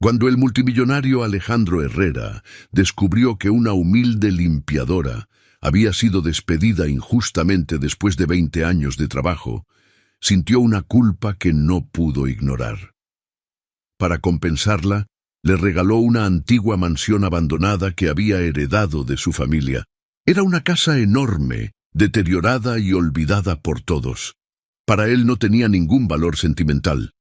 Cuando el multimillonario Alejandro Herrera descubrió que una humilde limpiadora había sido despedida injustamente después de 20 años de trabajo, sintió una culpa que no pudo ignorar. Para compensarla, le regaló una antigua mansión abandonada que había heredado de su familia. Era una casa enorme, deteriorada y olvidada por todos. Para él no tenía ningún valor sentimental.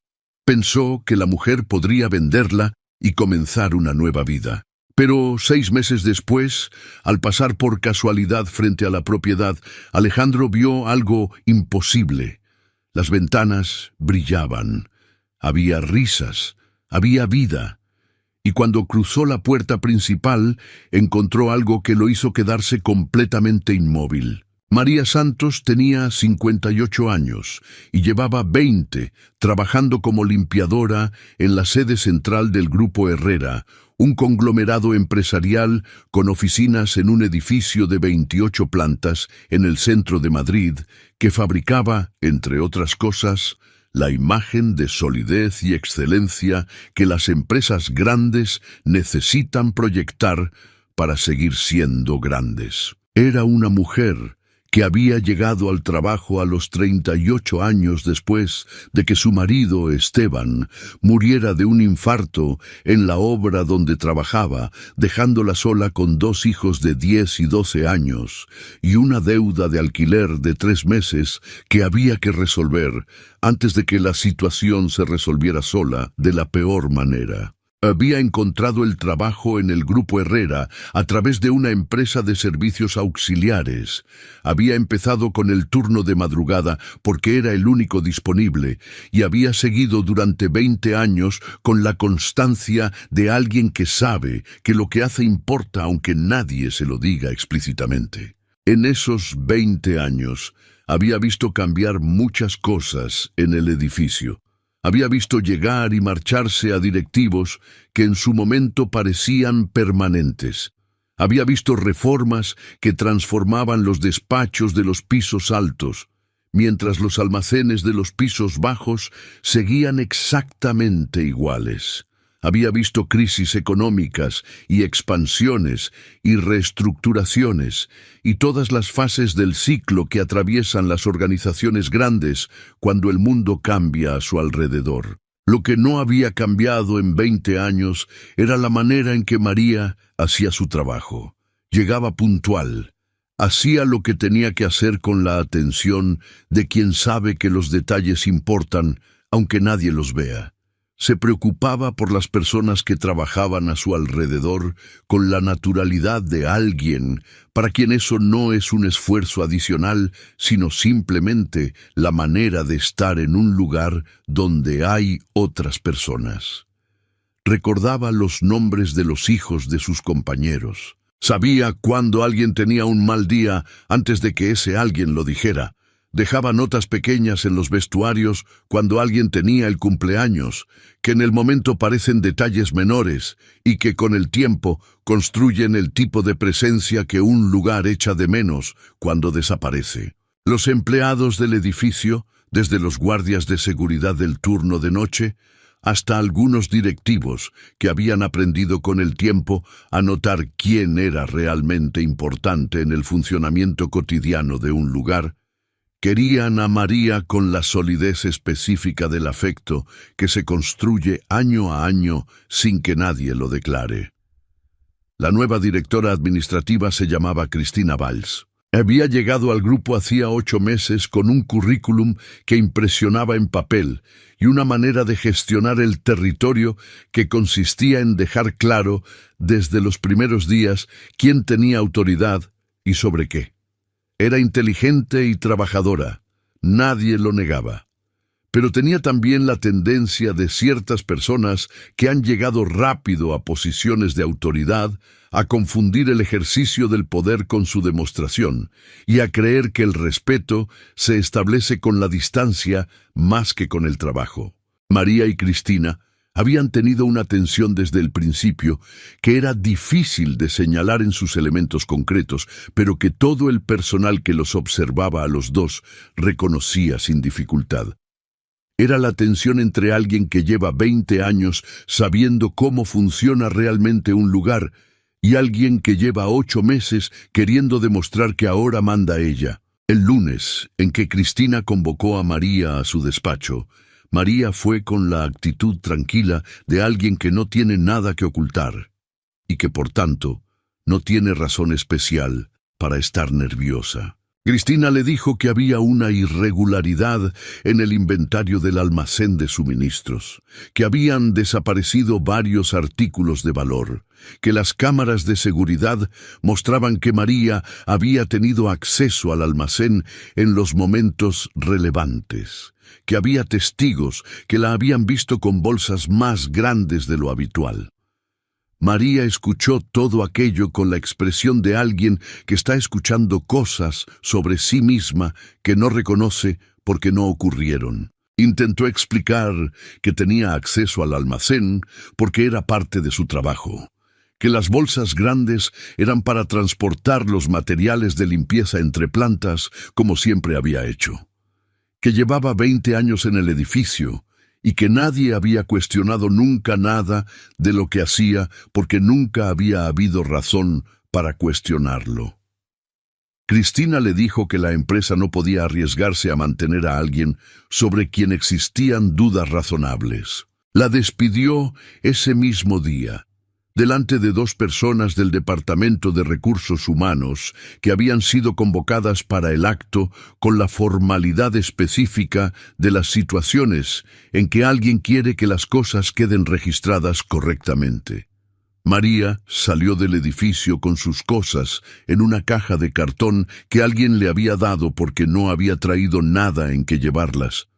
Pensó que la mujer podría venderla y comenzar una nueva vida. Pero 6 meses después, al pasar por casualidad frente a la propiedad, Alejandro vio algo imposible. Las ventanas brillaban. Había risas. Había vida. Y cuando cruzó la puerta principal, encontró algo que lo hizo quedarse completamente inmóvil. María Santos tenía 58 años y llevaba 20 trabajando como limpiadora en la sede central del Grupo Herrera, un conglomerado empresarial con oficinas en un edificio de 28 plantas en el centro de Madrid, que fabricaba, entre otras cosas, la imagen de solidez y excelencia que las empresas grandes necesitan proyectar para seguir siendo grandes. Era una mujer que había llegado al trabajo a los 38 años después de que su marido, Esteban, muriera de un infarto en la obra donde trabajaba, dejándola sola con 2 hijos de 10 y 12 años y una deuda de alquiler de 3 meses que había que resolver antes de que la situación se resolviera sola de la peor manera. Había encontrado el trabajo en el Grupo Herrera a través de una empresa de servicios auxiliares. Había empezado con el turno de madrugada porque era el único disponible y había seguido durante 20 años con la constancia de alguien que sabe que lo que hace importa aunque nadie se lo diga explícitamente. En esos 20 años había visto cambiar muchas cosas en el edificio. Había visto llegar y marcharse a directivos que en su momento parecían permanentes. Había visto reformas que transformaban los despachos de los pisos altos, mientras los almacenes de los pisos bajos seguían exactamente iguales. Había visto crisis económicas y expansiones y reestructuraciones y todas las fases del ciclo que atraviesan las organizaciones grandes cuando el mundo cambia a su alrededor. Lo que no había cambiado en 20 años era la manera en que María hacía su trabajo. Llegaba puntual. Hacía lo que tenía que hacer con la atención de quien sabe que los detalles importan, aunque nadie los vea. Se preocupaba por las personas que trabajaban a su alrededor con la naturalidad de alguien para quien eso no es un esfuerzo adicional, sino simplemente la manera de estar en un lugar donde hay otras personas. Recordaba los nombres de los hijos de sus compañeros. Sabía cuando alguien tenía un mal día antes de que ese alguien lo dijera. Dejaba notas pequeñas en los vestuarios cuando alguien tenía el cumpleaños, que en el momento parecen detalles menores y que con el tiempo construyen el tipo de presencia que un lugar echa de menos cuando desaparece. Los empleados del edificio, desde los guardias de seguridad del turno de noche, hasta algunos directivos que habían aprendido con el tiempo a notar quién era realmente importante en el funcionamiento cotidiano de un lugar, querían a María con la solidez específica del afecto que se construye año a año sin que nadie lo declare. La nueva directora administrativa se llamaba Cristina Valls. Había llegado al grupo hacía 8 meses con un currículum que impresionaba en papel y una manera de gestionar el territorio que consistía en dejar claro desde los primeros días quién tenía autoridad y sobre qué. Era inteligente y trabajadora, nadie lo negaba. Pero tenía también la tendencia de ciertas personas que han llegado rápido a posiciones de autoridad a confundir el ejercicio del poder con su demostración y a creer que el respeto se establece con la distancia más que con el trabajo. María y Cristina habían tenido una tensión desde el principio que era difícil de señalar en sus elementos concretos, pero que todo el personal que los observaba a los dos reconocía sin dificultad. Era la tensión entre alguien que lleva 20 años sabiendo cómo funciona realmente un lugar y alguien que lleva 8 meses queriendo demostrar que ahora manda ella. El lunes, en que Cristina convocó a María a su despacho, María fue con la actitud tranquila de alguien que no tiene nada que ocultar y que, por tanto, no tiene razón especial para estar nerviosa. Cristina le dijo que había una irregularidad en el inventario del almacén de suministros, que habían desaparecido varios artículos de valor, que las cámaras de seguridad mostraban que María había tenido acceso al almacén en los momentos relevantes, que había testigos que la habían visto con bolsas más grandes de lo habitual. María escuchó todo aquello con la expresión de alguien que está escuchando cosas sobre sí misma que no reconoce porque no ocurrieron. Intentó explicar que tenía acceso al almacén porque era parte de su trabajo, que las bolsas grandes eran para transportar los materiales de limpieza entre plantas como siempre había hecho, que llevaba 20 años en el edificio y que nadie había cuestionado nunca nada de lo que hacía porque nunca había habido razón para cuestionarlo. Cristina le dijo que la empresa no podía arriesgarse a mantener a alguien sobre quien existían dudas razonables. La despidió ese mismo día, delante de 2 personas del Departamento de Recursos Humanos que habían sido convocadas para el acto con la formalidad específica de las situaciones en que alguien quiere que las cosas queden registradas correctamente. María salió del edificio con sus cosas en una caja de cartón que alguien le había dado porque no había traído nada en que llevarlas,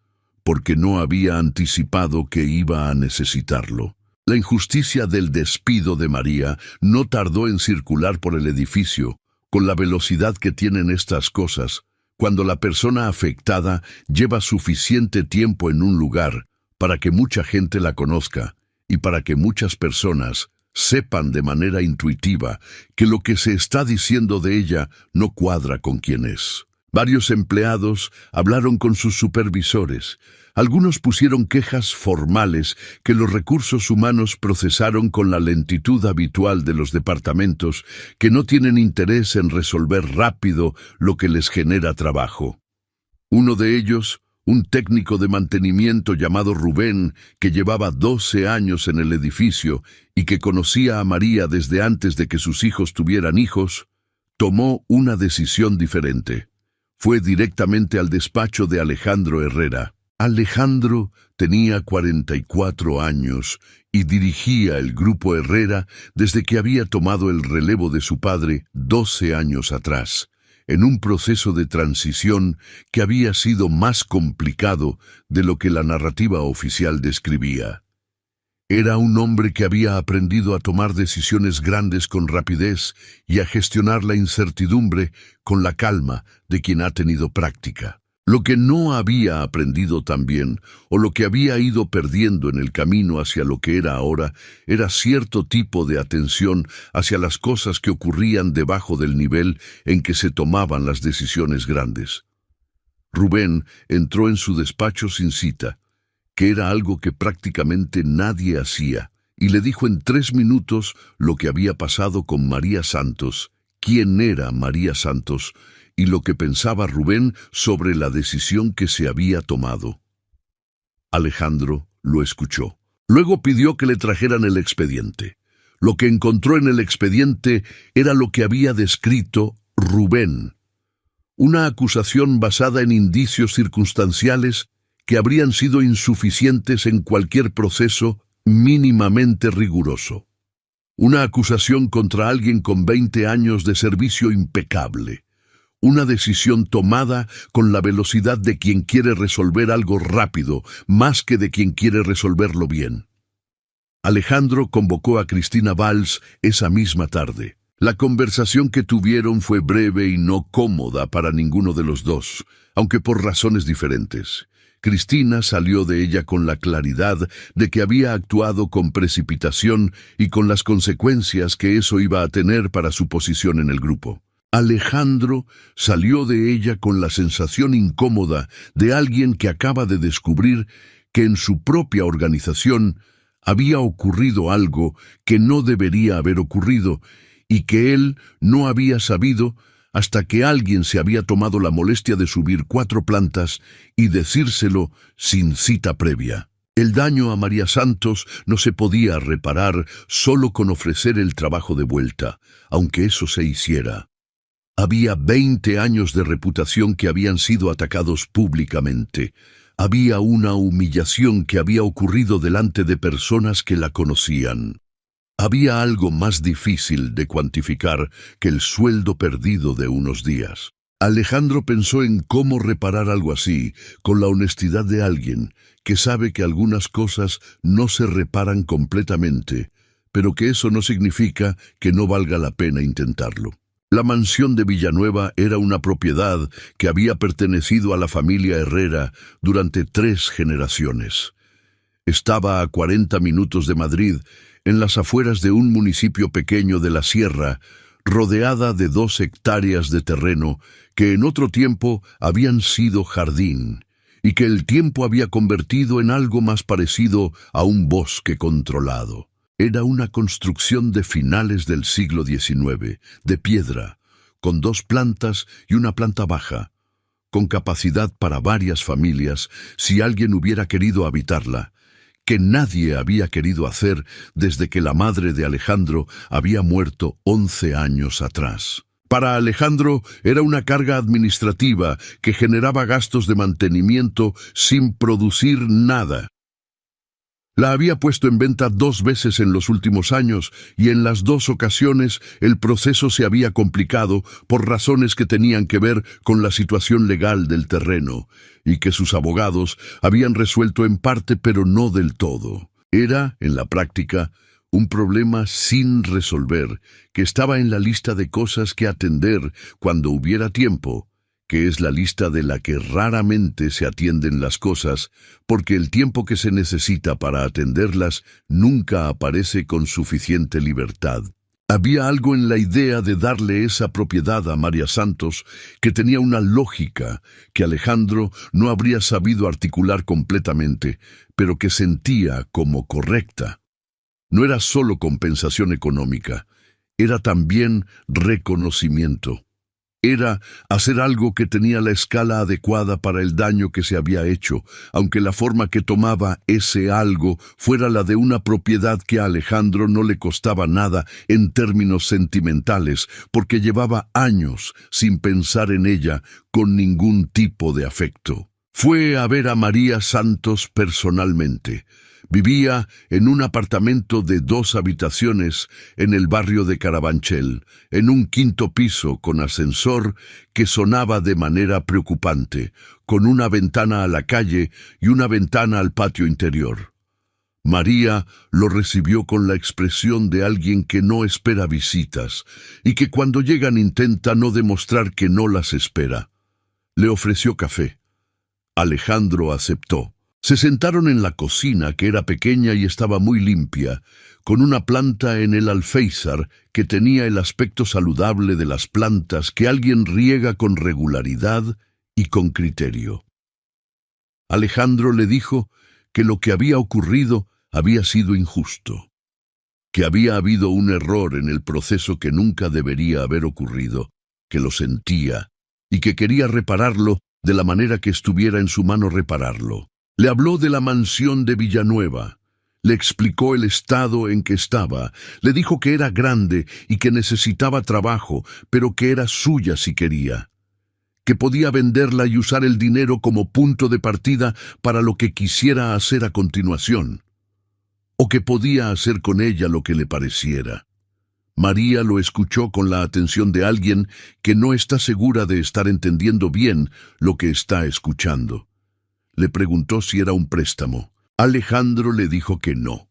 porque no había anticipado que iba a necesitarlo. La injusticia del despido de María no tardó en circular por el edificio, con la velocidad que tienen estas cosas, cuando la persona afectada lleva suficiente tiempo en un lugar para que mucha gente la conozca y para que muchas personas sepan de manera intuitiva que lo que se está diciendo de ella no cuadra con quién es. Varios empleados hablaron con sus supervisores. Algunos pusieron quejas formales que los recursos humanos procesaron con la lentitud habitual de los departamentos que no tienen interés en resolver rápido lo que les genera trabajo. Uno de ellos, un técnico de mantenimiento llamado Rubén, que llevaba 12 años en el edificio y que conocía a María desde antes de que sus hijos tuvieran hijos, tomó una decisión diferente. Fue directamente al despacho de Alejandro Herrera. Alejandro tenía 44 años y dirigía el grupo Herrera desde que había tomado el relevo de su padre 12 años atrás, en un proceso de transición que había sido más complicado de lo que la narrativa oficial describía. Era un hombre que había aprendido a tomar decisiones grandes con rapidez y a gestionar la incertidumbre con la calma de quien ha tenido práctica. Lo que no había aprendido también, o lo que había ido perdiendo en el camino hacia lo que era ahora, era cierto tipo de atención hacia las cosas que ocurrían debajo del nivel en que se tomaban las decisiones grandes. Rubén entró en su despacho sin cita, que era algo que prácticamente nadie hacía, y le dijo en 3 minutos lo que había pasado con María Santos, quién era María Santos, y lo que pensaba Rubén sobre la decisión que se había tomado. Alejandro lo escuchó. Luego pidió que le trajeran el expediente. Lo que encontró en el expediente era lo que había descrito Rubén. Una acusación basada en indicios circunstanciales que habrían sido insuficientes en cualquier proceso mínimamente riguroso. Una acusación contra alguien con 20 años de servicio impecable. Una decisión tomada con la velocidad de quien quiere resolver algo rápido, más que de quien quiere resolverlo bien. Alejandro convocó a Cristina Valls esa misma tarde. La conversación que tuvieron fue breve y no cómoda para ninguno de los dos, aunque por razones diferentes. Cristina salió de ella con la claridad de que había actuado con precipitación y con las consecuencias que eso iba a tener para su posición en el grupo. Alejandro salió de ella con la sensación incómoda de alguien que acaba de descubrir que en su propia organización había ocurrido algo que no debería haber ocurrido y que él no había sabido hasta que alguien se había tomado la molestia de subir 4 plantas y decírselo sin cita previa. El daño a María Santos no se podía reparar solo con ofrecer el trabajo de vuelta, aunque eso se hiciera. Había 20 años de reputación que habían sido atacados públicamente. Había una humillación que había ocurrido delante de personas que la conocían. Había algo más difícil de cuantificar que el sueldo perdido de unos días. Alejandro pensó en cómo reparar algo así, con la honestidad de alguien que sabe que algunas cosas no se reparan completamente, pero que eso no significa que no valga la pena intentarlo. La mansión de Villanueva era una propiedad que había pertenecido a la familia Herrera durante 3 generaciones. Estaba a 40 minutos de Madrid, en las afueras de un municipio pequeño de la sierra, rodeada de 2 hectáreas de terreno que en otro tiempo habían sido jardín, y que el tiempo había convertido en algo más parecido a un bosque controlado. Era una construcción de finales del siglo XIX, de piedra, con 2 plantas y una planta baja, con capacidad para varias familias si alguien hubiera querido habitarla, que nadie había querido hacer desde que la madre de Alejandro había muerto 11 años atrás. Para Alejandro era una carga administrativa que generaba gastos de mantenimiento sin producir nada. La había puesto en venta 2 veces en los últimos años y en las 2 ocasiones el proceso se había complicado por razones que tenían que ver con la situación legal del terreno y que sus abogados habían resuelto en parte pero no del todo. Era, en la práctica, un problema sin resolver que estaba en la lista de cosas que atender cuando hubiera tiempo, que es la lista de la que raramente se atienden las cosas, porque el tiempo que se necesita para atenderlas nunca aparece con suficiente libertad. Había algo en la idea de darle esa propiedad a María Santos que tenía una lógica que Alejandro no habría sabido articular completamente, pero que sentía como correcta. No era solo compensación económica, era también reconocimiento. Era hacer algo que tenía la escala adecuada para el daño que se había hecho, aunque la forma que tomaba ese algo fuera la de una propiedad que a Alejandro no le costaba nada en términos sentimentales, porque llevaba años sin pensar en ella con ningún tipo de afecto. Fue a ver a María Santos personalmente. Vivía en un apartamento de 2 habitaciones en el barrio de Carabanchel, en un 5º piso con ascensor que sonaba de manera preocupante, con una ventana a la calle y una ventana al patio interior. María lo recibió con la expresión de alguien que no espera visitas y que cuando llegan intenta no demostrar que no las espera. Le ofreció café. Alejandro aceptó. Se sentaron en la cocina, que era pequeña y estaba muy limpia, con una planta en el alféizar que tenía el aspecto saludable de las plantas que alguien riega con regularidad y con criterio. Alejandro le dijo que lo que había ocurrido había sido injusto, que había habido un error en el proceso que nunca debería haber ocurrido, que lo sentía y que quería repararlo de la manera que estuviera en su mano repararlo. Le habló de la mansión de Villanueva, le explicó el estado en que estaba, le dijo que era grande y que necesitaba trabajo, pero que era suya si quería, que podía venderla y usar el dinero como punto de partida para lo que quisiera hacer a continuación, o que podía hacer con ella lo que le pareciera. María lo escuchó con la atención de alguien que no está segura de estar entendiendo bien lo que está escuchando. Le preguntó si era un préstamo. Alejandro le dijo que no,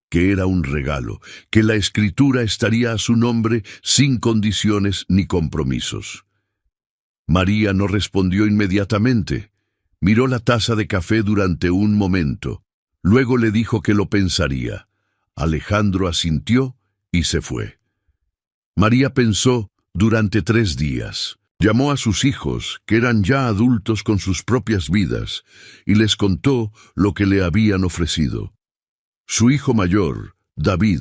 que era un regalo, que la escritura estaría a su nombre sin condiciones ni compromisos. María no respondió inmediatamente. Miró la taza de café durante un momento. Luego le dijo que lo pensaría. Alejandro asintió y se fue. María pensó durante 3 días. Llamó a sus hijos, que eran ya adultos con sus propias vidas, y les contó lo que le habían ofrecido. Su hijo mayor, David,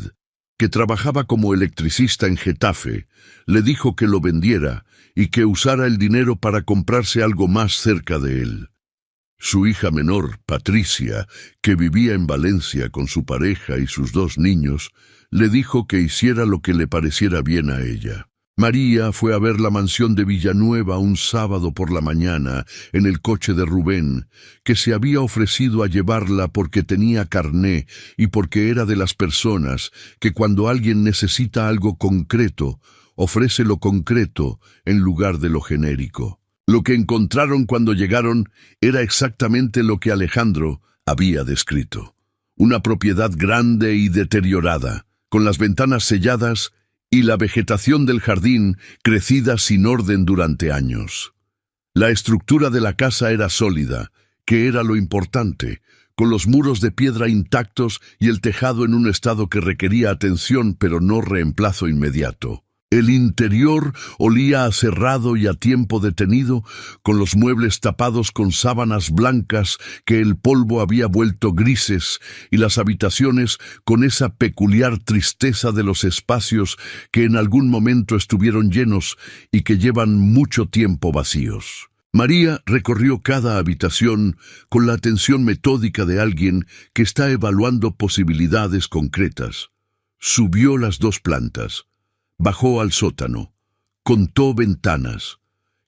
que trabajaba como electricista en Getafe, le dijo que lo vendiera y que usara el dinero para comprarse algo más cerca de él. Su hija menor, Patricia, que vivía en Valencia con su pareja y sus 2 niños, le dijo que hiciera lo que le pareciera bien a ella. María fue a ver la mansión de Villanueva un sábado por la mañana en el coche de Rubén, que se había ofrecido a llevarla porque tenía carné y porque era de las personas que cuando alguien necesita algo concreto, ofrece lo concreto en lugar de lo genérico. Lo que encontraron cuando llegaron era exactamente lo que Alejandro había descrito. Una propiedad grande y deteriorada, con las ventanas selladas y la vegetación del jardín crecida sin orden durante años. La estructura de la casa era sólida, que era lo importante, con los muros de piedra intactos y el tejado en un estado que requería atención pero no reemplazo inmediato. El interior olía a cerrado y a tiempo detenido, con los muebles tapados con sábanas blancas que el polvo había vuelto grises, y las habitaciones con esa peculiar tristeza de los espacios que en algún momento estuvieron llenos y que llevan mucho tiempo vacíos. María recorrió cada habitación con la atención metódica de alguien que está evaluando posibilidades concretas. Subió las 2 plantas. Bajó al sótano, contó ventanas,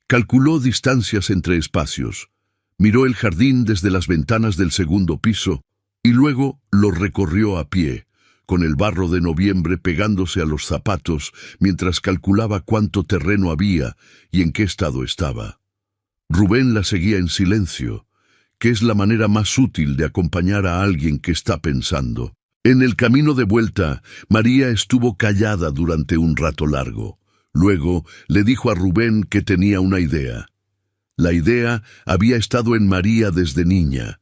calculó distancias entre espacios, miró el jardín desde las ventanas del 2.º piso y luego lo recorrió a pie, con el barro de noviembre pegándose a los zapatos mientras calculaba cuánto terreno había y en qué estado estaba. Rubén la seguía en silencio, que es la manera más útil de acompañar a alguien que está pensando. En el camino de vuelta, María estuvo callada durante un rato largo. Luego le dijo a Rubén que tenía una idea. La idea había estado en María desde niña,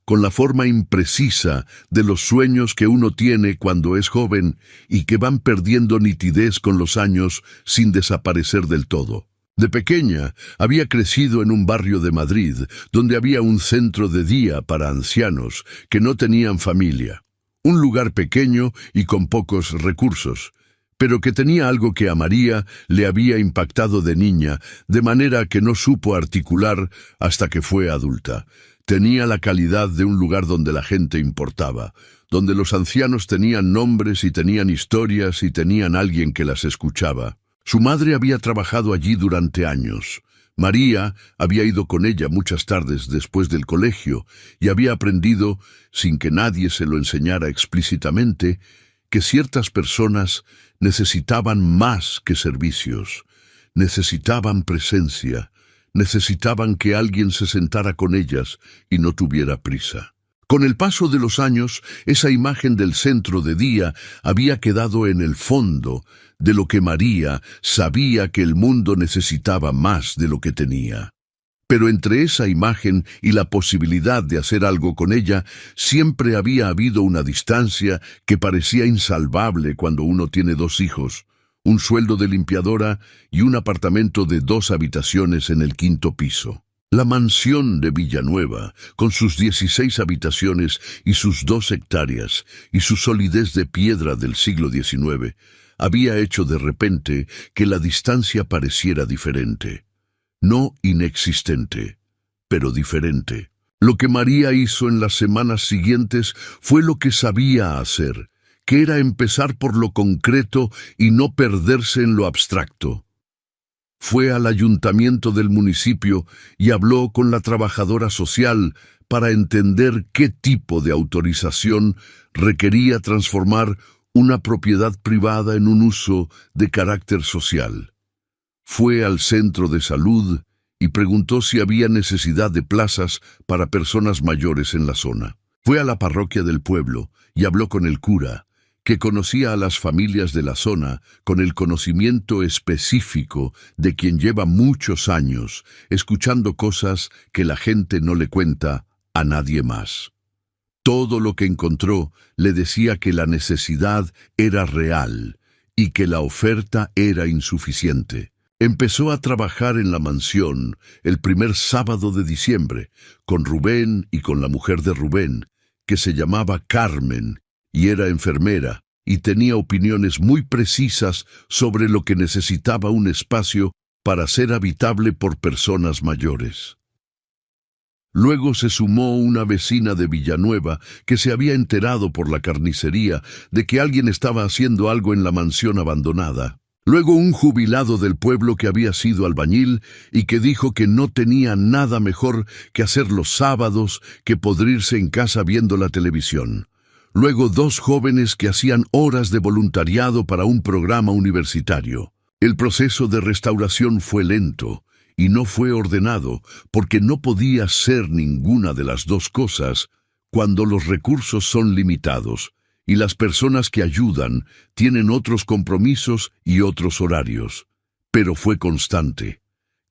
con la forma imprecisa de los sueños que uno tiene cuando es joven y que van perdiendo nitidez con los años sin desaparecer del todo. De pequeña, había crecido en un barrio de Madrid, donde había un centro de día para ancianos que no tenían familia. Un lugar pequeño y con pocos recursos, pero que tenía algo que a María le había impactado de niña, de manera que no supo articular hasta que fue adulta. Tenía la calidad de un lugar donde la gente importaba, donde los ancianos tenían nombres y tenían historias y tenían alguien que las escuchaba. Su madre había trabajado allí durante años. María había ido con ella muchas tardes después del colegio y había aprendido, sin que nadie se lo enseñara explícitamente, que ciertas personas necesitaban más que servicios, necesitaban presencia, necesitaban que alguien se sentara con ellas y no tuviera prisa. Con el paso de los años, esa imagen del centro de día había quedado en el fondo de lo que María sabía que el mundo necesitaba más de lo que tenía. Pero entre esa imagen y la posibilidad de hacer algo con ella, siempre había habido una distancia que parecía insalvable cuando uno tiene 2 hijos, un sueldo de limpiadora y un apartamento de 2 habitaciones en el 5.º piso. La mansión de Villanueva, con sus 16 habitaciones y sus 2 hectáreas, y su solidez de piedra del siglo XIX, había hecho de repente que la distancia pareciera diferente. No inexistente, pero diferente. Lo que María hizo en las semanas siguientes fue lo que sabía hacer, que era empezar por lo concreto y no perderse en lo abstracto. Fue al ayuntamiento del municipio y habló con la trabajadora social para entender qué tipo de autorización requería transformar una propiedad privada en un uso de carácter social. Fue al centro de salud y preguntó si había necesidad de plazas para personas mayores en la zona. Fue a la parroquia del pueblo y habló con el cura, que conocía a las familias de la zona con el conocimiento específico de quien lleva muchos años escuchando cosas que la gente no le cuenta a nadie más. Todo lo que encontró le decía que la necesidad era real y que la oferta era insuficiente. Empezó a trabajar en la mansión el primer sábado de diciembre, con Rubén y con la mujer de Rubén, que se llamaba Carmen, y era enfermera, y tenía opiniones muy precisas sobre lo que necesitaba un espacio para ser habitable por personas mayores. Luego se sumó una vecina de Villanueva que se había enterado por la carnicería de que alguien estaba haciendo algo en la mansión abandonada. Luego un jubilado del pueblo que había sido albañil y que dijo que no tenía nada mejor que hacer los sábados que podrirse en casa viendo la televisión. Luego 2 jóvenes que hacían horas de voluntariado para un programa universitario. El proceso de restauración fue lento y no fue ordenado porque no podía ser ninguna de las 2 cosas cuando los recursos son limitados y las personas que ayudan tienen otros compromisos y otros horarios. Pero fue constante.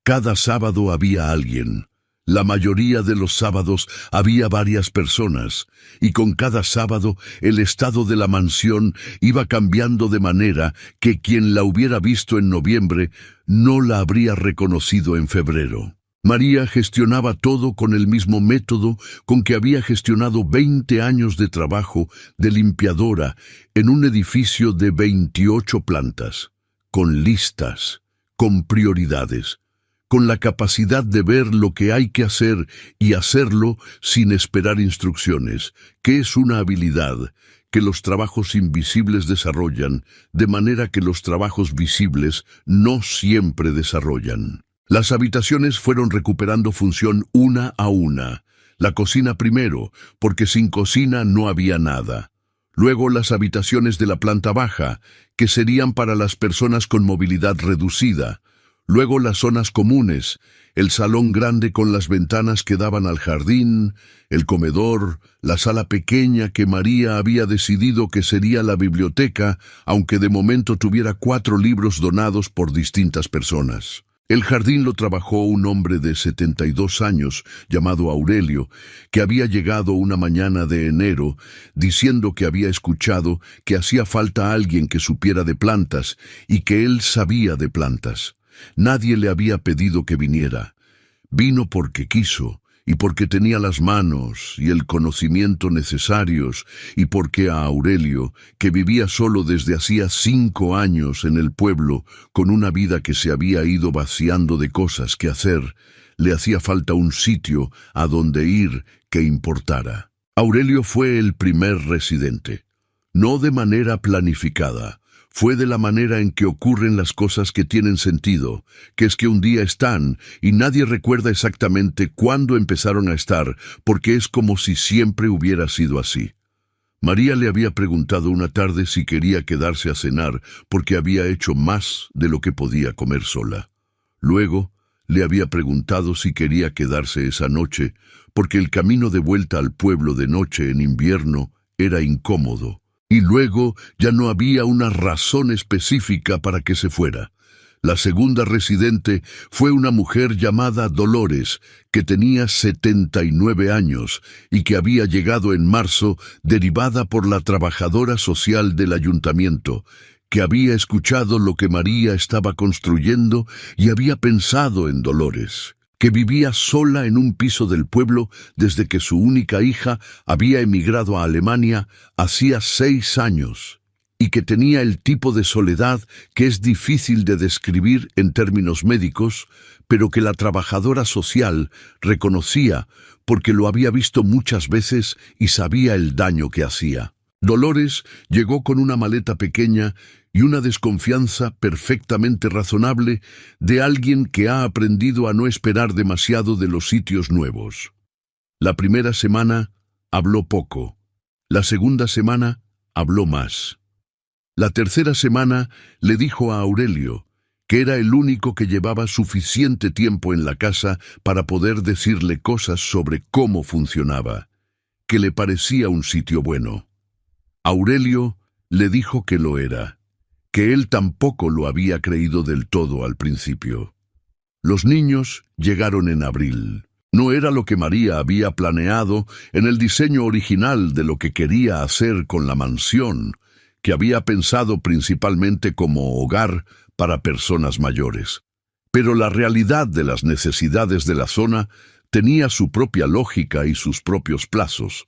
Cada sábado había alguien. La mayoría de los sábados había varias personas, y con cada sábado el estado de la mansión iba cambiando de manera que quien la hubiera visto en noviembre no la habría reconocido en febrero. María gestionaba todo con el mismo método con que había gestionado 20 años de trabajo de limpiadora en un edificio de 28 plantas, con listas, con prioridades, con la capacidad de ver lo que hay que hacer y hacerlo sin esperar instrucciones, que es una habilidad que los trabajos invisibles desarrollan, de manera que los trabajos visibles no siempre desarrollan. Las habitaciones fueron recuperando función una a una. La cocina primero, porque sin cocina no había nada. Luego las habitaciones de la planta baja, que serían para las personas con movilidad reducida. Luego las zonas comunes, el salón grande con las ventanas que daban al jardín, el comedor, la sala pequeña que María había decidido que sería la biblioteca, aunque de momento tuviera 4 libros donados por distintas personas. El jardín lo trabajó un hombre de 72 años, llamado Aurelio, que había llegado una mañana de enero, diciendo que había escuchado que hacía falta alguien que supiera de plantas y que él sabía de plantas. Nadie le había pedido que viniera. Vino porque quiso, y porque tenía las manos y el conocimiento necesarios, y porque a Aurelio, que vivía solo desde hacía 5 años en el pueblo, con una vida que se había ido vaciando de cosas que hacer, le hacía falta un sitio a donde ir que importara. Aurelio fue el primer residente, no de manera planificada. Fue de la manera en que ocurren las cosas que tienen sentido, que es que un día están y nadie recuerda exactamente cuándo empezaron a estar, porque es como si siempre hubiera sido así. María le había preguntado una tarde si quería quedarse a cenar porque había hecho más de lo que podía comer sola. Luego le había preguntado si quería quedarse esa noche porque el camino de vuelta al pueblo de noche en invierno era incómodo. Y luego ya no había una razón específica para que se fuera. La segunda residente fue una mujer llamada Dolores, que tenía 79 años y que había llegado en marzo derivada por la trabajadora social del ayuntamiento, que había escuchado lo que María estaba construyendo y había pensado en Dolores, que vivía sola en un piso del pueblo desde que su única hija había emigrado a Alemania hacía 6 años, y que tenía el tipo de soledad que es difícil de describir en términos médicos, pero que la trabajadora social reconocía porque lo había visto muchas veces y sabía el daño que hacía. Dolores llegó con una maleta pequeña y una desconfianza perfectamente razonable de alguien que ha aprendido a no esperar demasiado de los sitios nuevos. La primera semana habló poco, la segunda semana habló más. La tercera semana le dijo a Aurelio que era el único que llevaba suficiente tiempo en la casa para poder decirle cosas sobre cómo funcionaba, que le parecía un sitio bueno. Aurelio le dijo que lo era, que él tampoco lo había creído del todo al principio. Los niños llegaron en abril. No era lo que María había planeado en el diseño original de lo que quería hacer con la mansión, que había pensado principalmente como hogar para personas mayores. Pero la realidad de las necesidades de la zona tenía su propia lógica y sus propios plazos.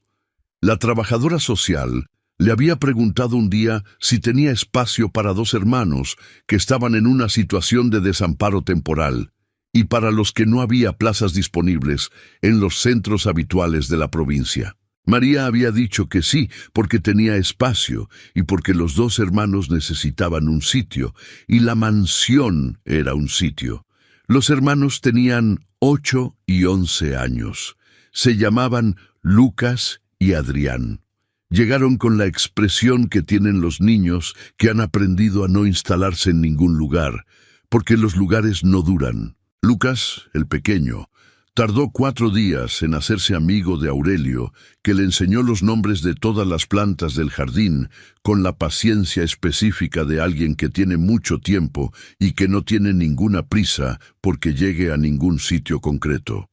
La trabajadora social le había preguntado un día si tenía espacio para dos hermanos que estaban en una situación de desamparo temporal y para los que no había plazas disponibles en los centros habituales de la provincia. María había dicho que sí, porque tenía espacio y porque los dos hermanos necesitaban un sitio, y la mansión era un sitio. Los hermanos tenían 8 y 11 años. Se llamaban Lucas y Adrián. Llegaron con la expresión que tienen los niños que han aprendido a no instalarse en ningún lugar, porque los lugares no duran. Lucas, el pequeño, tardó 4 días en hacerse amigo de Aurelio, que le enseñó los nombres de todas las plantas del jardín con la paciencia específica de alguien que tiene mucho tiempo y que no tiene ninguna prisa porque llegue a ningún sitio concreto.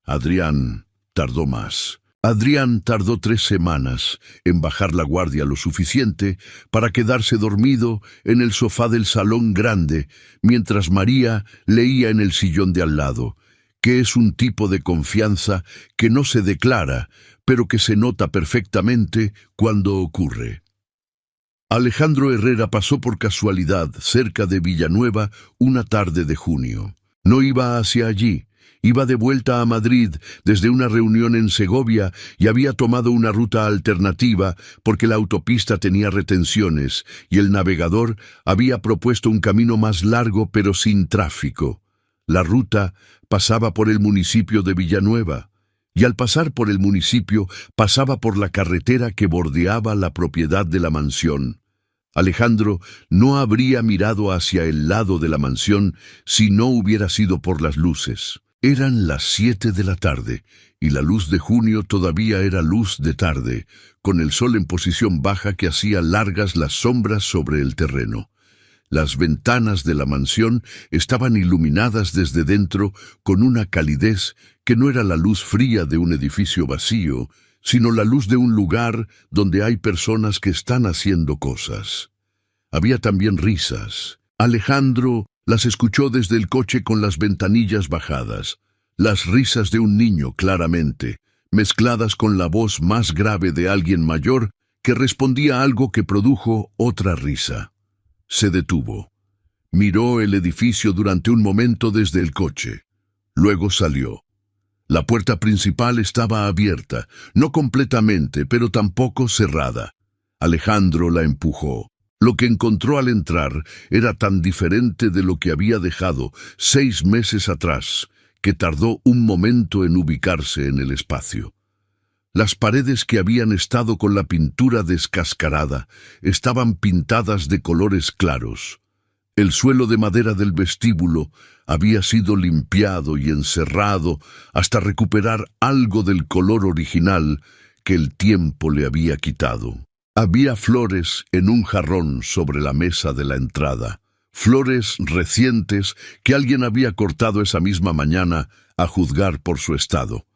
Adrián tardó más. Adrián tardó 3 semanas en bajar la guardia lo suficiente para quedarse dormido en el sofá del salón grande mientras María leía en el sillón de al lado, que es un tipo de confianza que no se declara, pero que se nota perfectamente cuando ocurre. Alejandro Herrera pasó por casualidad cerca de Villanueva una tarde de junio. No iba hacia allí. Iba de vuelta a Madrid desde una reunión en Segovia y había tomado una ruta alternativa porque la autopista tenía retenciones y el navegador había propuesto un camino más largo pero sin tráfico. La ruta pasaba por el municipio de Villanueva y al pasar por el municipio pasaba por la carretera que bordeaba la propiedad de la mansión. Alejandro no habría mirado hacia el lado de la mansión si no hubiera sido por las luces. Eran las 7 de la tarde, y la luz de junio todavía era luz de tarde, con el sol en posición baja que hacía largas las sombras sobre el terreno. Las ventanas de la mansión estaban iluminadas desde dentro con una calidez que no era la luz fría de un edificio vacío, sino la luz de un lugar donde hay personas que están haciendo cosas. Había también risas. Alejandro las escuchó desde el coche con las ventanillas bajadas, las risas de un niño claramente, mezcladas con la voz más grave de alguien mayor que respondía a algo que produjo otra risa. Se detuvo. Miró el edificio durante un momento desde el coche. Luego salió. La puerta principal estaba abierta, no completamente, pero tampoco cerrada. Alejandro la empujó. Lo que encontró al entrar era tan diferente de lo que había dejado 6 meses atrás, que tardó un momento en ubicarse en el espacio. Las paredes que habían estado con la pintura descascarada estaban pintadas de colores claros. El suelo de madera del vestíbulo había sido limpiado y encerrado hasta recuperar algo del color original que el tiempo le había quitado. Había flores en un jarrón sobre la mesa de la entrada, flores recientes que alguien había cortado esa misma mañana a juzgar por su estado.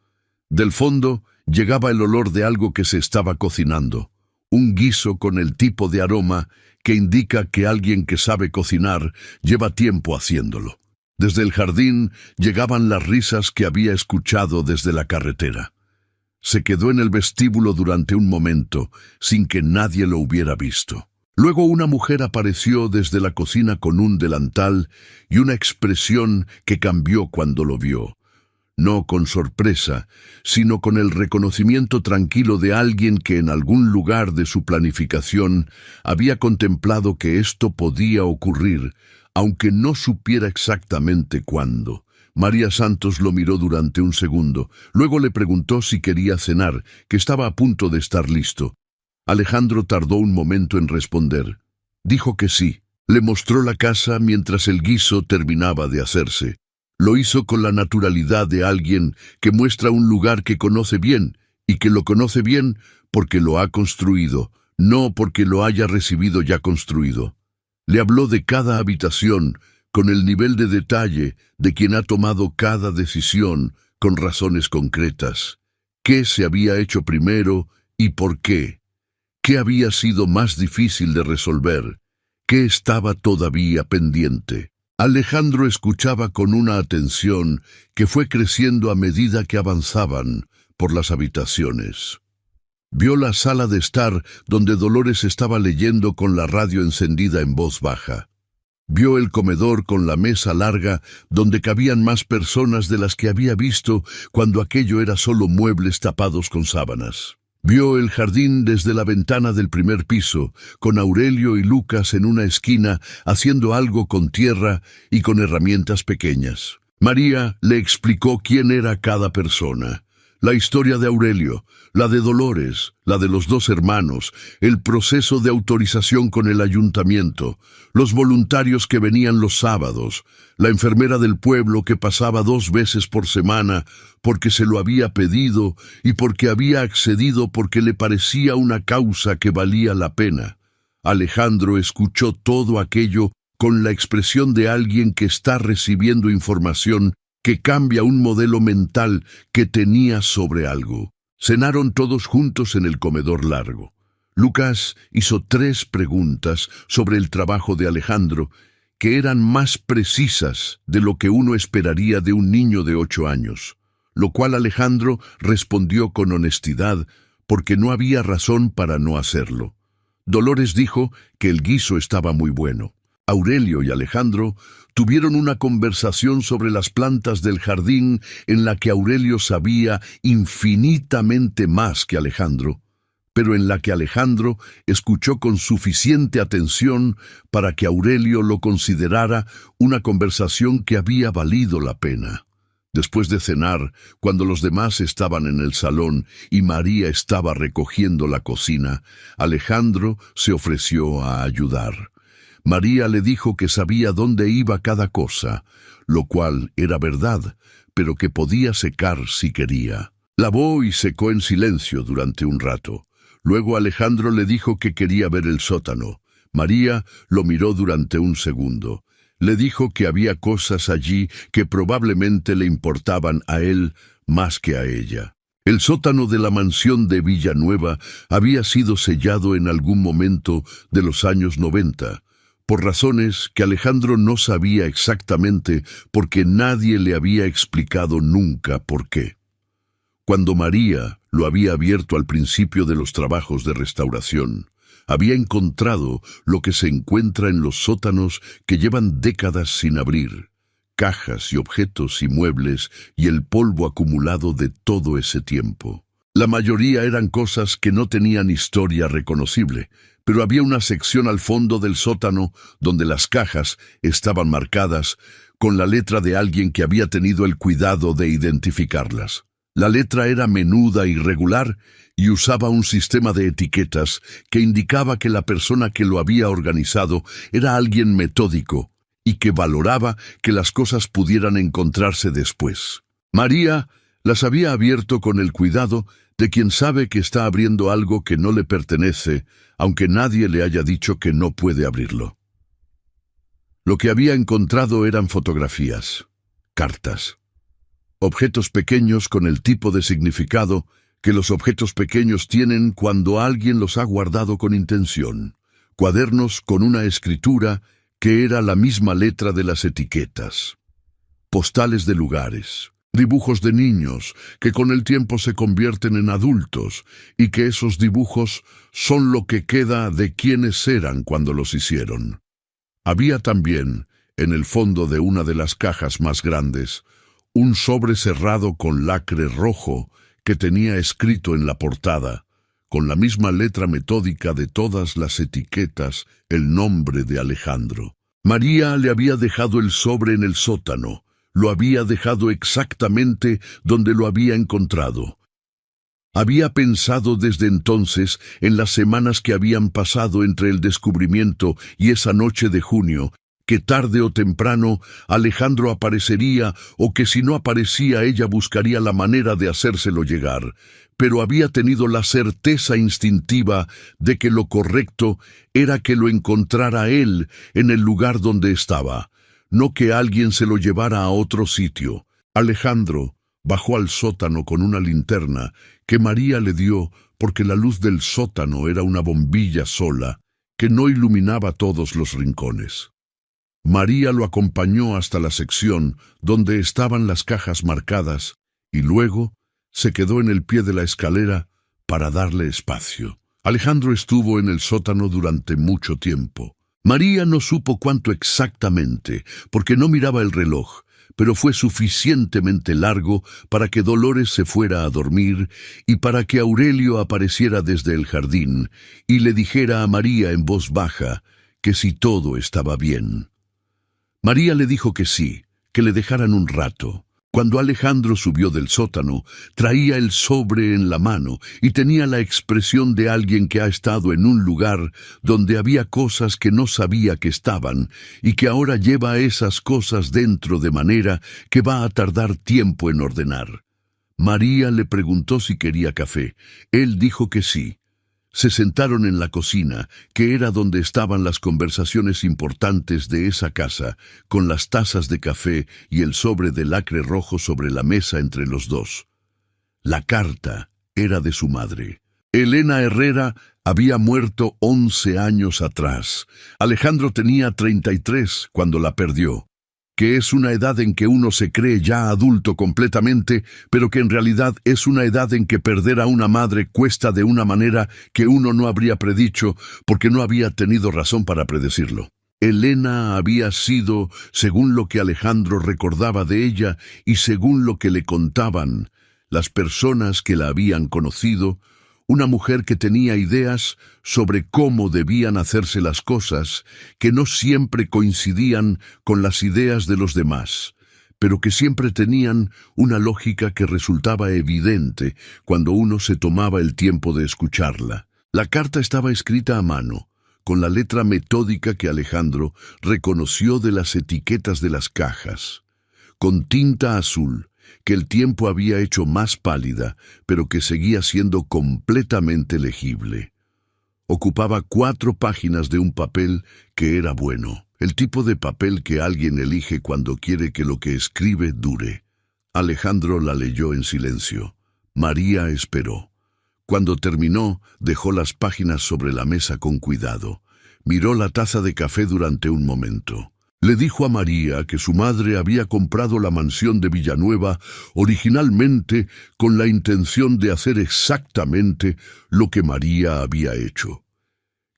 Del fondo llegaba el olor de algo que se estaba cocinando, un guiso con el tipo de aroma que indica que alguien que sabe cocinar lleva tiempo haciéndolo. Desde el jardín llegaban las risas que había escuchado desde la carretera. Se quedó en el vestíbulo durante un momento, sin que nadie lo hubiera visto. Luego una mujer apareció desde la cocina con un delantal y una expresión que cambió cuando lo vio. No con sorpresa, sino con el reconocimiento tranquilo de alguien que en algún lugar de su planificación había contemplado que esto podía ocurrir, aunque no supiera exactamente cuándo. María Santos lo miró durante un segundo, luego le preguntó si quería cenar, que estaba a punto de estar listo. Alejandro tardó un momento en responder. Dijo que sí. Le mostró la casa mientras el guiso terminaba de hacerse. Lo hizo con la naturalidad de alguien que muestra un lugar que conoce bien, y que lo conoce bien porque lo ha construido, no porque lo haya recibido ya construido. Le habló de cada habitación, con el nivel de detalle de quien ha tomado cada decisión con razones concretas. ¿Qué se había hecho primero y por qué? ¿Qué había sido más difícil de resolver? ¿Qué estaba todavía pendiente? Alejandro escuchaba con una atención que fue creciendo a medida que avanzaban por las habitaciones. Vio la sala de estar donde Dolores estaba leyendo con la radio encendida en voz baja. Vio el comedor con la mesa larga donde cabían más personas de las que había visto cuando aquello era solo muebles tapados con sábanas. Vio el jardín desde la ventana del primer piso, con Aurelio y Lucas en una esquina haciendo algo con tierra y con herramientas pequeñas. María le explicó quién era cada persona. La historia de Aurelio, la de Dolores, la de los dos hermanos, el proceso de autorización con el ayuntamiento, los voluntarios que venían los sábados, la enfermera del pueblo que pasaba 2 veces por semana porque se lo había pedido y porque había accedido porque le parecía una causa que valía la pena. Alejandro escuchó todo aquello con la expresión de alguien que está recibiendo información que cambia un modelo mental que tenía sobre algo. Cenaron todos juntos en el comedor largo. Lucas hizo 3 preguntas sobre el trabajo de Alejandro, que eran más precisas de lo que uno esperaría de un niño de 8 años, lo cual Alejandro respondió con honestidad, porque no había razón para no hacerlo. Dolores dijo que el guiso estaba muy bueno. Aurelio y Alejandro tuvieron una conversación sobre las plantas del jardín en la que Aurelio sabía infinitamente más que Alejandro, pero en la que Alejandro escuchó con suficiente atención para que Aurelio lo considerara una conversación que había valido la pena. Después de cenar, cuando los demás estaban en el salón y María estaba recogiendo la cocina, Alejandro se ofreció a ayudar. María le dijo que sabía dónde iba cada cosa, lo cual era verdad, pero que podía secar si quería. Lavó y secó en silencio durante un rato. Luego Alejandro le dijo que quería ver el sótano. María lo miró durante un segundo. Le dijo que había cosas allí que probablemente le importaban a él más que a ella. El sótano de la mansión de Villanueva había sido sellado en algún momento de los años 90, por razones que Alejandro no sabía exactamente porque nadie le había explicado nunca por qué. Cuando María lo había abierto al principio de los trabajos de restauración, había encontrado lo que se encuentra en los sótanos que llevan décadas sin abrir, cajas y objetos y muebles y el polvo acumulado de todo ese tiempo. La mayoría eran cosas que no tenían historia reconocible, pero había una sección al fondo del sótano donde las cajas estaban marcadas con la letra de alguien que había tenido el cuidado de identificarlas. La letra era menuda y irregular y usaba un sistema de etiquetas que indicaba que la persona que lo había organizado era alguien metódico y que valoraba que las cosas pudieran encontrarse después. María las había abierto con el cuidado de quien sabe que está abriendo algo que no le pertenece, aunque nadie le haya dicho que no puede abrirlo. Lo que había encontrado eran fotografías, cartas, objetos pequeños con el tipo de significado que los objetos pequeños tienen cuando alguien los ha guardado con intención, cuadernos con una escritura que era la misma letra de las etiquetas, postales de lugares, dibujos de niños que con el tiempo se convierten en adultos y que esos dibujos son lo que queda de quienes eran cuando los hicieron. Había también, en el fondo de una de las cajas más grandes, un sobre cerrado con lacre rojo que tenía escrito en la portada, con la misma letra metódica de todas las etiquetas, el nombre de Alejandro. María le había dejado el sobre en el sótano, lo había dejado exactamente donde lo había encontrado. Había pensado desde entonces en las semanas que habían pasado entre el descubrimiento y esa noche de junio, que tarde o temprano Alejandro aparecería o que si no aparecía ella buscaría la manera de hacérselo llegar, pero había tenido la certeza instintiva de que lo correcto era que lo encontrara él en el lugar donde estaba, no que alguien se lo llevara a otro sitio. Alejandro bajó al sótano con una linterna que María le dio porque la luz del sótano era una bombilla sola que no iluminaba todos los rincones. María lo acompañó hasta la sección donde estaban las cajas marcadas y luego se quedó en el pie de la escalera para darle espacio. Alejandro estuvo en el sótano durante mucho tiempo. María no supo cuánto exactamente, porque no miraba el reloj, pero fue suficientemente largo para que Dolores se fuera a dormir y para que Aurelio apareciera desde el jardín y le dijera a María en voz baja que si todo estaba bien. María le dijo que sí, que le dejaran un rato. Cuando Alejandro subió del sótano, traía el sobre en la mano y tenía la expresión de alguien que ha estado en un lugar donde había cosas que no sabía que estaban y que ahora lleva esas cosas dentro de manera que va a tardar tiempo en ordenar. María le preguntó si quería café. Él dijo que sí. Se sentaron en la cocina, que era donde estaban las conversaciones importantes de esa casa, con las tazas de café y el sobre de lacre rojo sobre la mesa entre los dos. La carta era de su madre. Elena Herrera había muerto 11 años atrás. Alejandro tenía 33 cuando la perdió, que es una edad en que uno se cree ya adulto completamente, pero que en realidad es una edad en que perder a una madre cuesta de una manera que uno no habría predicho porque no había tenido razón para predecirlo. Elena había sido, según lo que Alejandro recordaba de ella y según lo que le contaban las personas que la habían conocido, una mujer que tenía ideas sobre cómo debían hacerse las cosas, que no siempre coincidían con las ideas de los demás, pero que siempre tenían una lógica que resultaba evidente cuando uno se tomaba el tiempo de escucharla. La carta estaba escrita a mano, con la letra metódica que Alejandro reconoció de las etiquetas de las cajas, con tinta azul, que el tiempo había hecho más pálida, pero que seguía siendo completamente legible. Ocupaba 4 páginas de un papel que era bueno, el tipo de papel que alguien elige cuando quiere que lo que escribe dure. Alejandro la leyó en silencio. María esperó. Cuando terminó, dejó las páginas sobre la mesa con cuidado. Miró la taza de café durante un momento. Le dijo a María que su madre había comprado la mansión de Villanueva originalmente con la intención de hacer exactamente lo que María había hecho.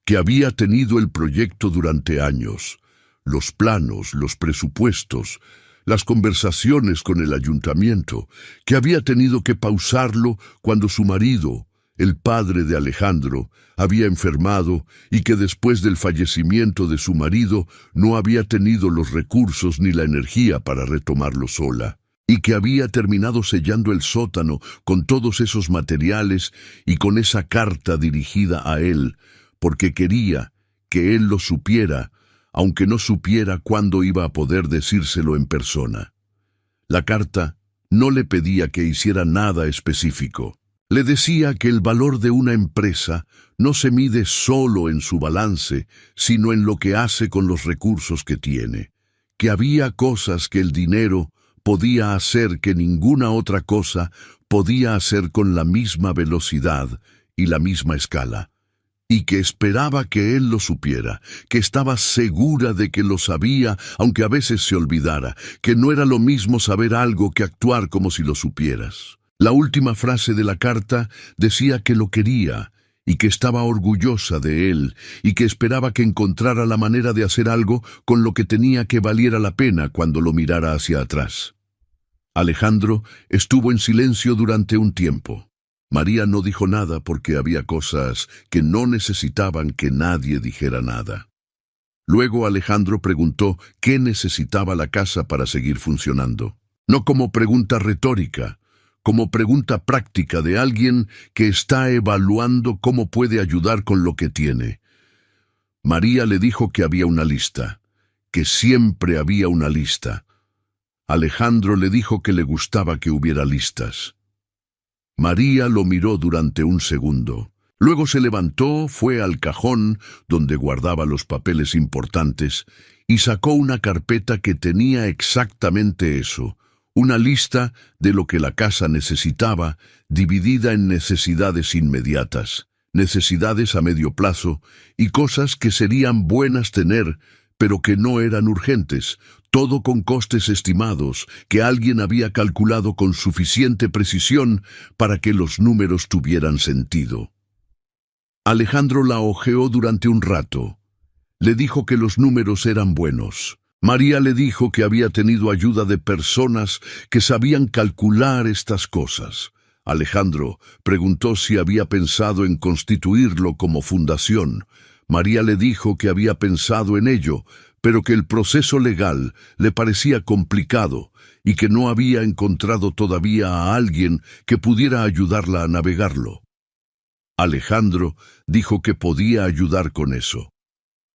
Que había tenido el proyecto durante años, los planos, los presupuestos, las conversaciones con el ayuntamiento, que había tenido que pausarlo cuando su marido, el padre de Alejandro, había enfermado y que después del fallecimiento de su marido no había tenido los recursos ni la energía para retomarlo sola, y que había terminado sellando el sótano con todos esos materiales y con esa carta dirigida a él, porque quería que él lo supiera, aunque no supiera cuándo iba a poder decírselo en persona. La carta no le pedía que hiciera nada específico. Le decía que el valor de una empresa no se mide solo en su balance, sino en lo que hace con los recursos que tiene. Que había cosas que el dinero podía hacer que ninguna otra cosa podía hacer con la misma velocidad y la misma escala. Y que esperaba que él lo supiera, que estaba segura de que lo sabía, aunque a veces se olvidara, que no era lo mismo saber algo que actuar como si lo supieras. La última frase de la carta decía que lo quería y que estaba orgullosa de él y que esperaba que encontrara la manera de hacer algo con lo que tenía que valiera la pena cuando lo mirara hacia atrás. Alejandro estuvo en silencio durante un tiempo. María no dijo nada porque había cosas que no necesitaban que nadie dijera nada. Luego Alejandro preguntó qué necesitaba la casa para seguir funcionando. No como pregunta retórica, como pregunta práctica de alguien que está evaluando cómo puede ayudar con lo que tiene. María le dijo que había una lista, que siempre había una lista. Alejandro le dijo que le gustaba que hubiera listas. María lo miró durante un segundo. Luego se levantó, fue al cajón donde guardaba los papeles importantes y sacó una carpeta que tenía exactamente eso. Una lista de lo que la casa necesitaba, dividida en necesidades inmediatas, necesidades a medio plazo y cosas que serían buenas tener, pero que no eran urgentes, todo con costes estimados que alguien había calculado con suficiente precisión para que los números tuvieran sentido. Alejandro la hojeó durante un rato. Le dijo que los números eran buenos. María le dijo que había tenido ayuda de personas que sabían calcular estas cosas. Alejandro preguntó si había pensado en constituirlo como fundación. María le dijo que había pensado en ello, pero que el proceso legal le parecía complicado y que no había encontrado todavía a alguien que pudiera ayudarla a navegarlo. Alejandro dijo que podía ayudar con eso.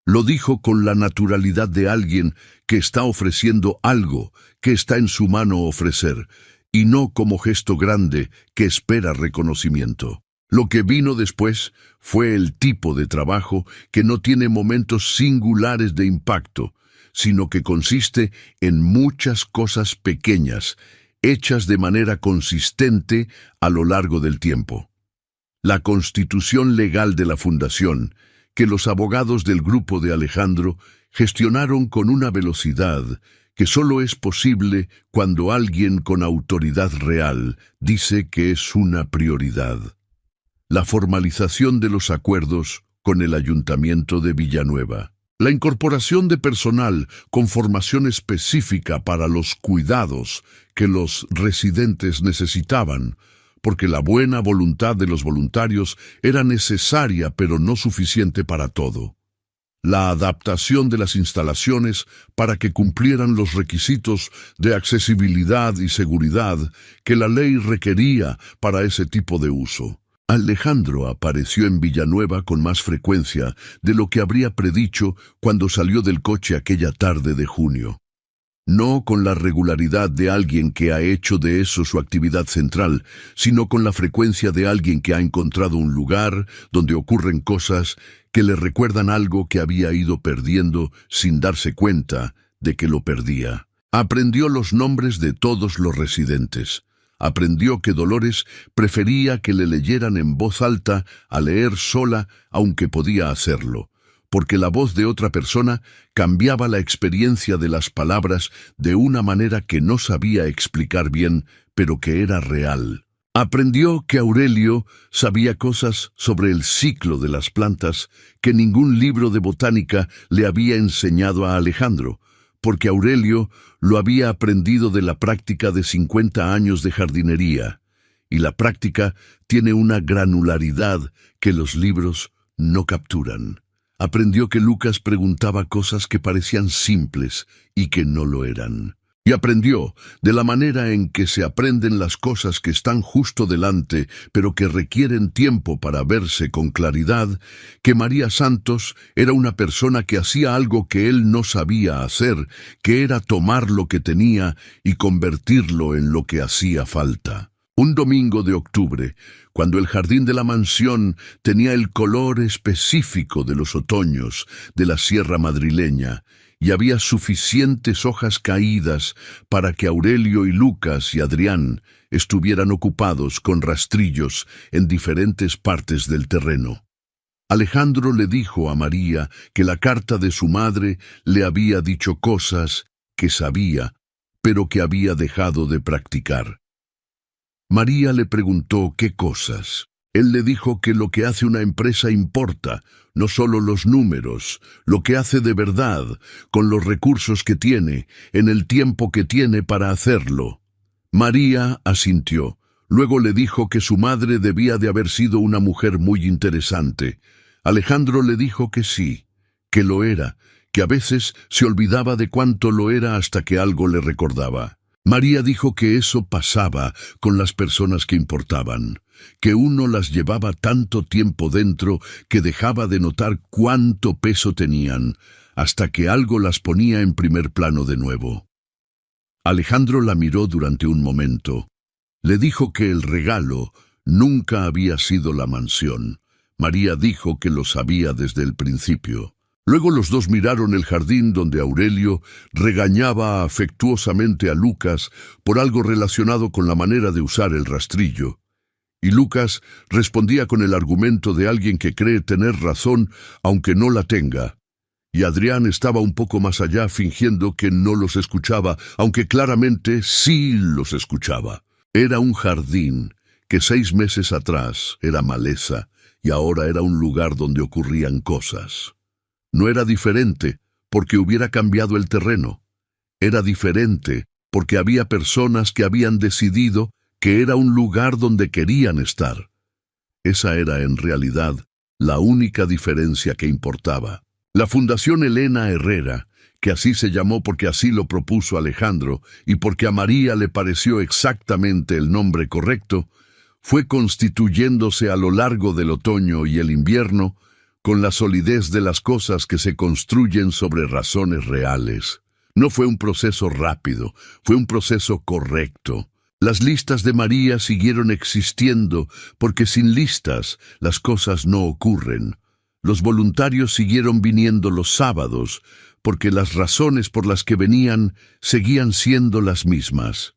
Lo dijo con la naturalidad de alguien que está ofreciendo algo que está en su mano ofrecer, y no como gesto grande que espera reconocimiento. Lo que vino después fue el tipo de trabajo que no tiene momentos singulares de impacto, sino que consiste en muchas cosas pequeñas, hechas de manera consistente a lo largo del tiempo. La constitución legal de la fundación, que los abogados del grupo de Alejandro gestionaron con una velocidad que solo es posible cuando alguien con autoridad real dice que es una prioridad. La formalización de los acuerdos con el Ayuntamiento de Villanueva. La incorporación de personal con formación específica para los cuidados que los residentes necesitaban, porque la buena voluntad de los voluntarios era necesaria pero no suficiente para todo. La adaptación de las instalaciones para que cumplieran los requisitos de accesibilidad y seguridad que la ley requería para ese tipo de uso. Alejandro apareció en Villanueva con más frecuencia de lo que habría predicho cuando salió del coche aquella tarde de junio. No con la regularidad de alguien que ha hecho de eso su actividad central, sino con la frecuencia de alguien que ha encontrado un lugar donde ocurren cosas que le recuerdan algo que había ido perdiendo sin darse cuenta de que lo perdía. Aprendió los nombres de todos los residentes. Aprendió que Dolores prefería que le leyeran en voz alta a leer sola, aunque podía hacerlo, porque la voz de otra persona cambiaba la experiencia de las palabras de una manera que no sabía explicar bien, pero que era real. Aprendió que Aurelio sabía cosas sobre el ciclo de las plantas que ningún libro de botánica le había enseñado a Alejandro, porque Aurelio lo había aprendido de la práctica de 50 años de jardinería, y la práctica tiene una granularidad que los libros no capturan. Aprendió que Lucas preguntaba cosas que parecían simples y que no lo eran. Y aprendió, de la manera en que se aprenden las cosas que están justo delante, pero que requieren tiempo para verse con claridad, que María Santos era una persona que hacía algo que él no sabía hacer, que era tomar lo que tenía y convertirlo en lo que hacía falta. Un domingo de octubre, cuando el jardín de la mansión tenía el color específico de los otoños de la sierra madrileña, y había suficientes hojas caídas para que Aurelio y Lucas y Adrián estuvieran ocupados con rastrillos en diferentes partes del terreno. Alejandro le dijo a María que la carta de su madre le había dicho cosas que sabía, pero que había dejado de practicar. María le preguntó qué cosas. Él le dijo que lo que hace una empresa importa, no solo los números, lo que hace de verdad, con los recursos que tiene, en el tiempo que tiene para hacerlo. María asintió. Luego le dijo que su madre debía de haber sido una mujer muy interesante. Alejandro le dijo que sí, que lo era, que a veces se olvidaba de cuánto lo era hasta que algo le recordaba. María dijo que eso pasaba con las personas que importaban, que uno las llevaba tanto tiempo dentro que dejaba de notar cuánto peso tenían, hasta que algo las ponía en primer plano de nuevo. Alejandro la miró durante un momento. Le dijo que el regalo nunca había sido la mansión. María dijo que lo sabía desde el principio. Luego los dos miraron el jardín donde Aurelio regañaba afectuosamente a Lucas por algo relacionado con la manera de usar el rastrillo. Y Lucas respondía con el argumento de alguien que cree tener razón aunque no la tenga, y Adrián estaba un poco más allá fingiendo que no los escuchaba, aunque claramente sí los escuchaba. Era un jardín que 6 meses atrás era maleza y ahora era un lugar donde ocurrían cosas. No era diferente porque hubiera cambiado el terreno. Era diferente porque había personas que habían decidido que era un lugar donde querían estar. Esa era en realidad la única diferencia que importaba. La Fundación Elena Herrera, que así se llamó porque así lo propuso Alejandro y porque a María le pareció exactamente el nombre correcto, fue constituyéndose a lo largo del otoño y el invierno con la solidez de las cosas que se construyen sobre razones reales. No fue un proceso rápido, fue un proceso correcto. Las listas de María siguieron existiendo porque sin listas las cosas no ocurren. Los voluntarios siguieron viniendo los sábados porque las razones por las que venían seguían siendo las mismas.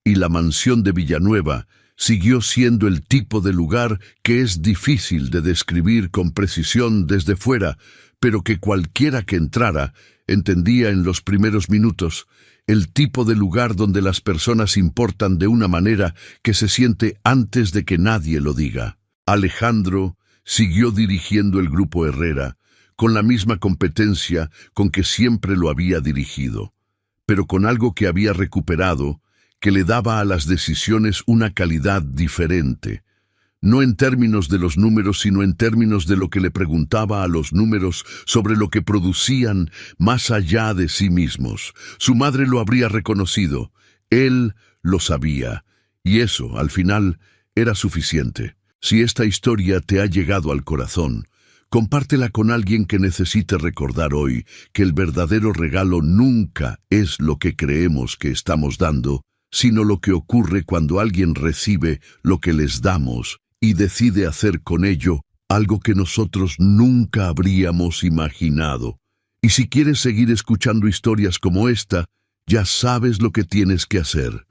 Y la mansión de Villanueva siguió siendo el tipo de lugar que es difícil de describir con precisión desde fuera, pero que cualquiera que entrara entendía en los primeros minutos, el tipo de lugar donde las personas importan de una manera que se siente antes de que nadie lo diga. Alejandro siguió dirigiendo el Grupo Herrera, con la misma competencia con que siempre lo había dirigido, pero con algo que había recuperado, que le daba a las decisiones una calidad diferente, no en términos de los números, sino en términos de lo que le preguntaba a los números sobre lo que producían más allá de sí mismos. Su madre lo habría reconocido, él lo sabía, y eso, al final, era suficiente. Si esta historia te ha llegado al corazón, compártela con alguien que necesite recordar hoy que el verdadero regalo nunca es lo que creemos que estamos dando, sino lo que ocurre cuando alguien recibe lo que les damos y decide hacer con ello algo que nosotros nunca habríamos imaginado. Y si quieres seguir escuchando historias como esta, ya sabes lo que tienes que hacer.